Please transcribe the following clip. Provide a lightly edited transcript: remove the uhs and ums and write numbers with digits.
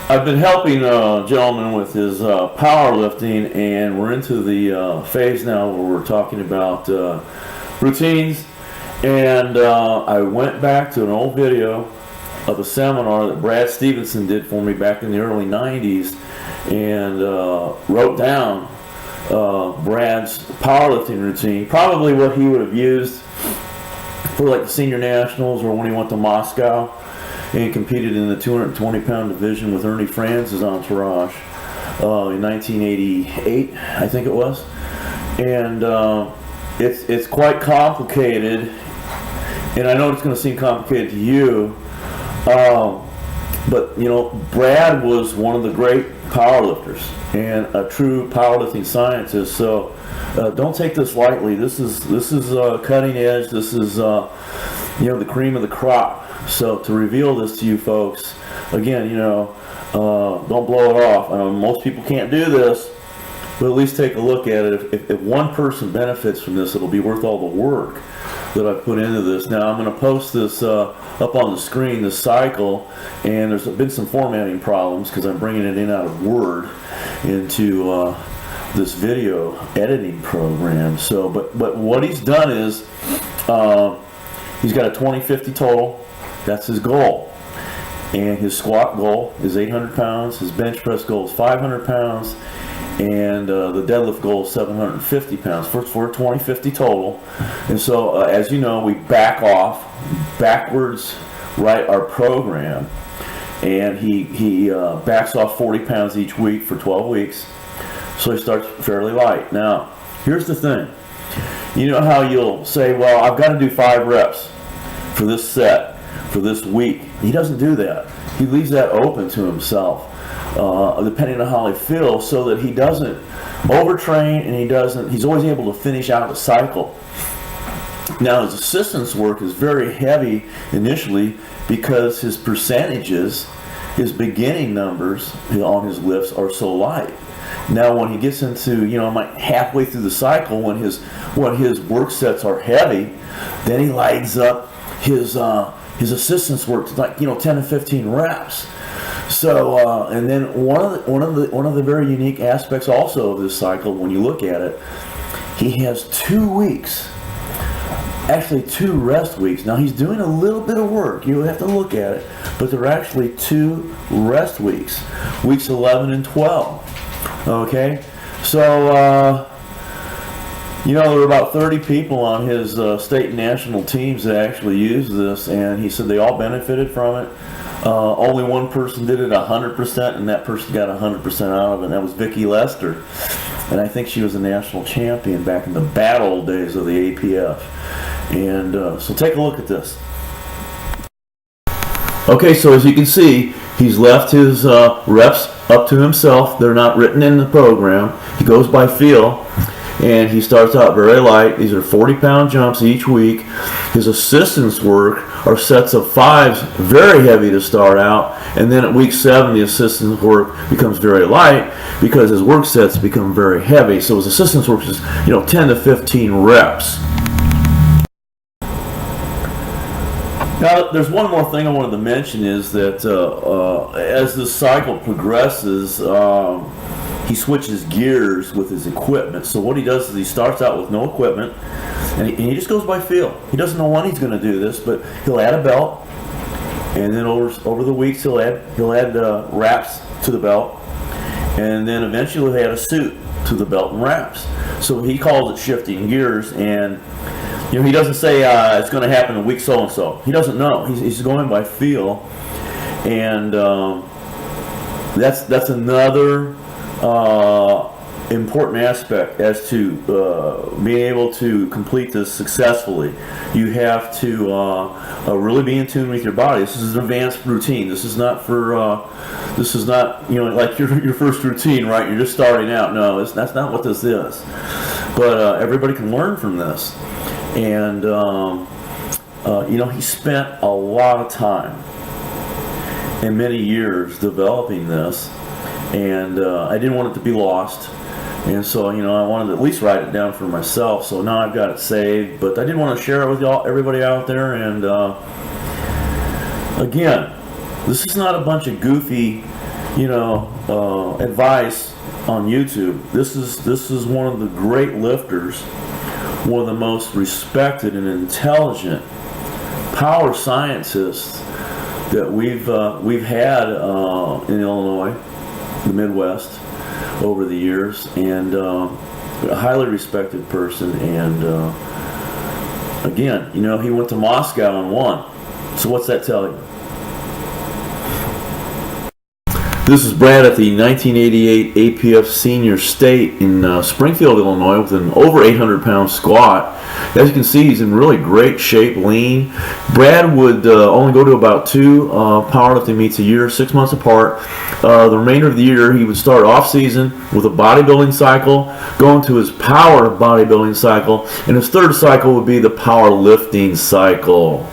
I've been helping a gentleman with his powerlifting, and we're into the phase now where we're talking about routines. And I went back to an old video of a seminar that Brad Stevenson did for me back in the early 90s, and wrote down Brad's powerlifting routine, probably what he would have used for like the senior nationals or when he went to Moscow and competed in the 220-pound division with Ernie Frantz's entourage in 1988, I think it was. And it's quite complicated, and I know it's going to seem complicated to you, but you know, Brad was one of the great powerlifters and a true powerlifting scientist. So don't take this lightly. This is cutting edge. This is you know, the cream of the crop. So to reveal this to you folks, again, you know, don't blow it off. I know most people can't do this, but at least take a look at it. If one person benefits from this, it'll be worth all the work that I put into this. Now I'm going to post this up on the screen, this cycle, and there's been some formatting problems because I'm bringing it in out of Word into this video editing program. So, but what he's done is he's got a 20-50 total. That's his goal. And his squat goal is 800 pounds. His bench press goal is 500 pounds. And the deadlift goal is 750 pounds for a 20-50 total. And so, as you know, we backwards write our program. And he backs off 40 pounds each week for 12 weeks. So he starts fairly light. Now, here's the thing. You know how you'll say, well, I've got to do 5 reps for this set, for this week. He doesn't do that. He leaves that open to himself, depending on how he feels, so that he doesn't overtrain, and he's always able to finish out the cycle. Now his assistance work is very heavy initially because his percentages, his beginning numbers on his lifts are so light. Now when he gets into, you know, like halfway through the cycle, when his work sets are heavy, then he lights up his assistance work to, like, you know, 10 to 15 reps. So and then one of the very unique aspects also of this cycle, when you look at it, he has 2 weeks, actually 2 rest weeks. Now he's doing a little bit of work, you have to look at it, but they're actually 2 rest weeks, weeks 11 and 12. Okay, so you know, there were about 30 people on his state and national teams that actually used this, and he said they all benefited from it. Only one person did it 100%, and that person got 100% out of it, and that was Vicki Lester. And I think she was a national champion back in the bad old days of the APF. And so take a look at this. Okay, so as you can see, he's left his reps up to himself. They're not written in the program. He goes by feel. And he starts out very light. These are 40-pound jumps each week. His assistance work are sets of 5s, very heavy to start out. And then at week 7, the assistance work becomes very light because his work sets become very heavy. So his assistance work is, you know, 10 to 15 reps. Now, there's one more thing I wanted to mention is that as this cycle progresses, he switches gears with his equipment. So what he does is he starts out with no equipment, and he just goes by feel. He doesn't know when he's going to do this, but he'll add a belt, and then over the weeks he'll add wraps to the belt, and then eventually he'll add a suit to the belt and wraps. So he calls it shifting gears, and you know, he doesn't say it's going to happen in week so and so. He doesn't know. He's going by feel, and that's another important aspect as to being able to complete this successfully. You have to really be in tune with your body. This is an advanced routine. This is not for this is not, you know, like your first routine, right? You're just starting out. No, that's not what this is. But everybody can learn from this. And you know, he spent a lot of time and many years developing this, and I didn't want it to be lost. And so, you know, I wanted to at least write it down for myself. So now I've got it saved, but I didn't want to share it with y'all, everybody out there. And again, this is not a bunch of goofy, you know, advice on YouTube. This is one of the great lifters, one of the most respected and intelligent power scientists that we've had in Illinois, the Midwest, over the years, and a highly respected person. And again, you know, he went to Moscow and won. So what's that tell you? This is Brad at the 1988 APF Senior State in Springfield, Illinois, with an over 800-pound squat. As you can see, he's in really great shape, lean. Brad would only go to about 2 powerlifting meets a year, 6 months apart. The remainder of the year, he would start off-season with a bodybuilding cycle, go into his power bodybuilding cycle, and his third cycle would be the powerlifting cycle.